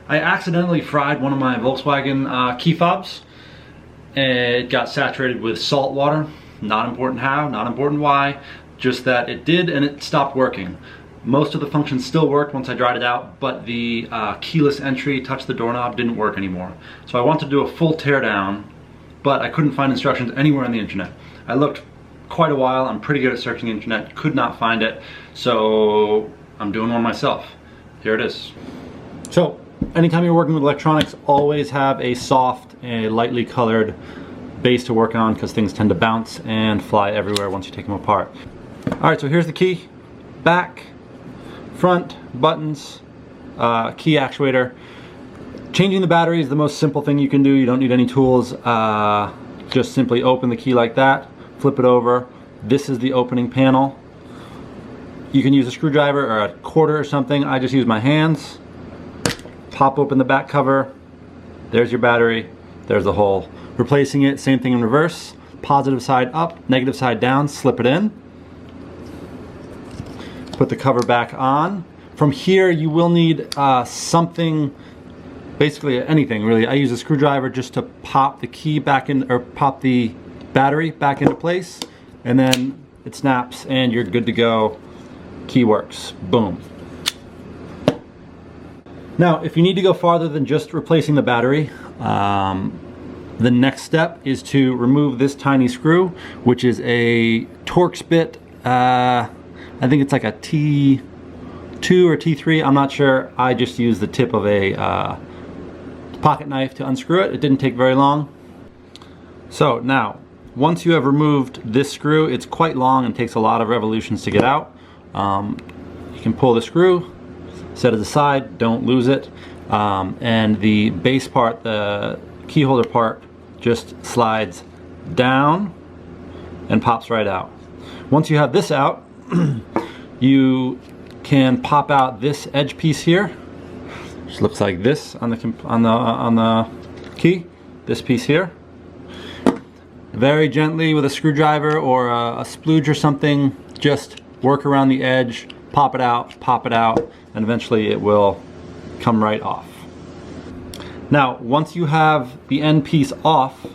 I accidentally fried one of my Volkswagen key fobs. It got saturated with salt water. Not important how, not important why, just that it did and it stopped working. Most of the functions still worked once I dried it out, but the keyless entry, touch the doorknob, didn't work anymore. So I wanted to do a full teardown, but I couldn't find instructions anywhere on the internet. I looked quite a while, I'm pretty good at searching the internet, could not find it, so I'm doing one myself. Here it is. So, anytime you're working with electronics, always have a soft, a lightly colored base to work on because things tend to bounce and fly everywhere once you take them apart. Alright, so here's the key. Back, front, buttons, key actuator. Changing the battery is the most simple thing you can do. You don't need any tools. Just simply open the key like that, flip it over. This is the opening panel. You can use a screwdriver or a quarter or something. I just use my hands. Pop open the back cover. There's your battery. There's the hole. Replacing it, same thing in reverse. Positive side up, negative side down, slip it in. Put the cover back on. From here you will need something, basically anything really. I use a screwdriver just to pop the key back in, or pop the battery back into place, and then it snaps and you're good to go. Key works. Boom. Now if you need to go farther than just replacing the battery, the next step is to remove this tiny screw, which is a Torx bit. I think it's like a T2 or T3, I'm not sure. I just used the tip of a pocket knife to unscrew it. It didn't take very long. So now, once you have removed this screw, it's quite long and takes a lot of revolutions to get out. You can pull the screw, set it aside, don't lose it. And the base part, the key holder part, just slides down and pops right out. Once you have this out, you can pop out this edge piece here, which looks like this on the key. This piece here. Very gently with a screwdriver or a splooge or something, just work around the edge, pop it out, and eventually it will come right off. Now, once you have the end piece off,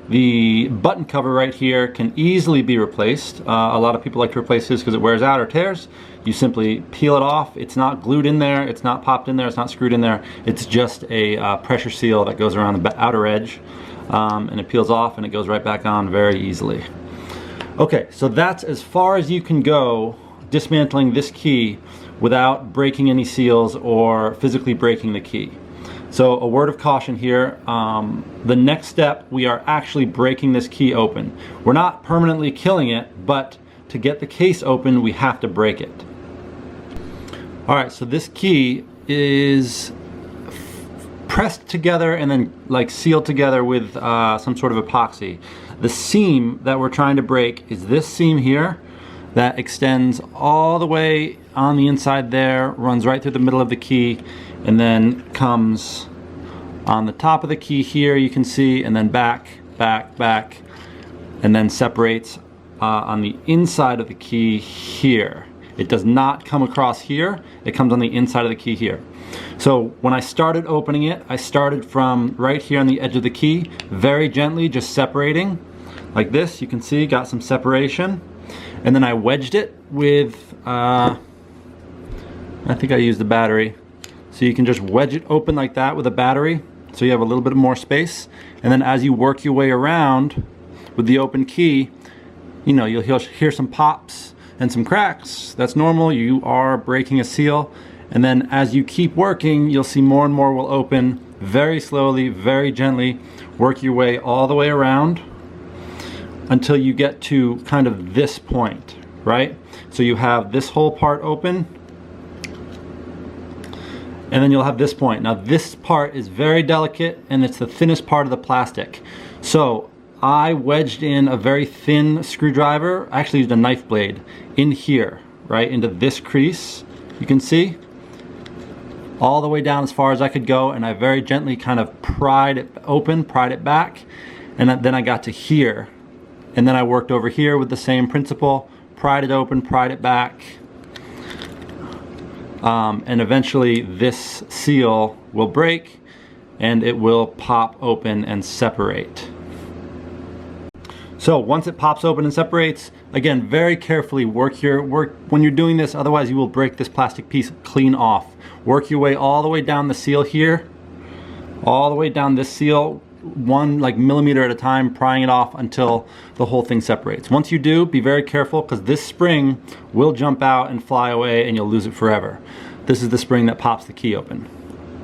the button cover right here can easily be replaced. A lot of people like to replace this because it wears out or tears. You simply peel it off. It's not glued in there, it's not popped in there, it's not screwed in there. It's just a pressure seal that goes around the outer edge, and it peels off and it goes right back on very easily. Okay, so that's as far as you can go dismantling this key without breaking any seals or physically breaking the key. So a word of caution here, the next step, we are actually breaking this key open. We're not permanently killing it, but to get the case open, we have to break it. All right, so this key is pressed together and then like sealed together with some sort of epoxy. The seam that we're trying to break is this seam here that extends all the way on the inside there, runs right through the middle of the key, and then comes on the top of the key here, you can see, and then back, and then separates on the inside of the key here. It does not come across here, it comes on the inside of the key here. So when I started opening it, I started from right here on the edge of the key, very gently just separating, like this, you can see, got some separation. And then I wedged it with, I think I used the battery. So you can just wedge it open like that with a battery, so you have a little bit more space. And then as you work your way around with the open key, you know, you'll hear some pops and some cracks. That's normal, you are breaking a seal. And then as you keep working, you'll see more and more will open very slowly, very gently. Work your way all the way around until you get to kind of this point, right? So you have this whole part open, and then you'll have this point. Now this part is very delicate and it's the thinnest part of the plastic. So I wedged in a very thin screwdriver, I actually used a knife blade, in here, right into this crease, you can see, all the way down as far as I could go, and I very gently kind of pried it open, pried it back, and then I got to here. And then I worked over here with the same principle, pried it open, pried it back, and eventually this seal will break and it will pop open and separate. So once it pops open and separates, again, very carefully work when you're doing this, otherwise you will break this plastic piece clean off. Work your way all the way down the seal here, all the way down this seal, one millimeter at a time, prying it off until the whole thing separates. Once you do, be very careful because this spring will jump out and fly away and you'll lose it forever. This is the spring that pops the key open.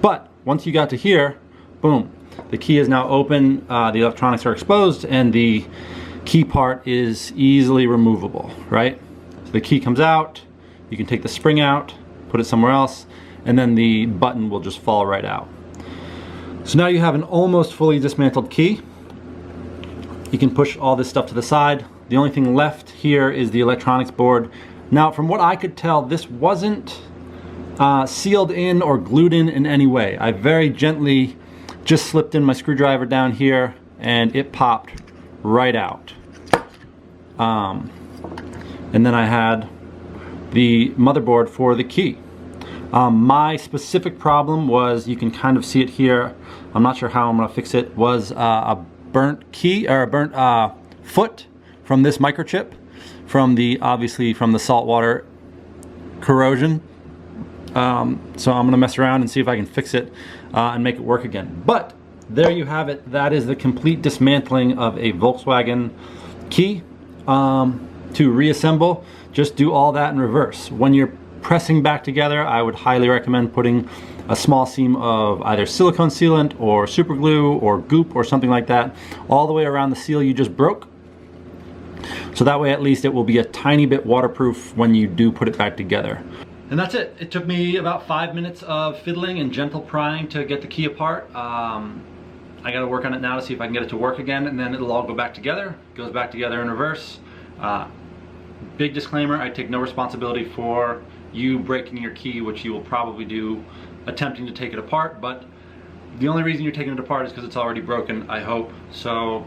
But once you got to here, boom, the key is now open, the electronics are exposed, and the key part is easily removable, right? So the key comes out, you can take the spring out, put it somewhere else, and then the button will just fall right out. So now you have an almost fully dismantled key. You can push all this stuff to the side. The only thing left here is the electronics board. Now, from what I could tell, this wasn't sealed in or glued in any way. I very gently just slipped in my screwdriver down here and it popped right out. And then I had the motherboard for the key. My specific problem was, you can kind of see it here, I'm not sure how I'm going to fix it, was a burnt key, or a burnt foot from this microchip, obviously from the saltwater corrosion. So I'm going to mess around and see if I can fix it and make it work again. But there you have it. That is the complete dismantling of a Volkswagen key. To reassemble, just do all that in reverse. When you're pressing back together, I would highly recommend putting a small seam of either silicone sealant or super glue or goop or something like that all the way around the seal you just broke. So that way at least it will be a tiny bit waterproof when you do put it back together. And that's it. It took me about 5 minutes of fiddling and gentle prying to get the key apart. I gotta work on it now to see if I can get it to work again, and then it'll all go back together. It goes back together in reverse. Big disclaimer, I take no responsibility for you breaking your key, which you will probably do attempting to take it apart, but the only reason you're taking it apart is because it's already broken, I hope. So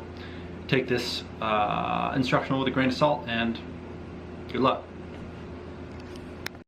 take this instructional with a grain of salt, and good luck.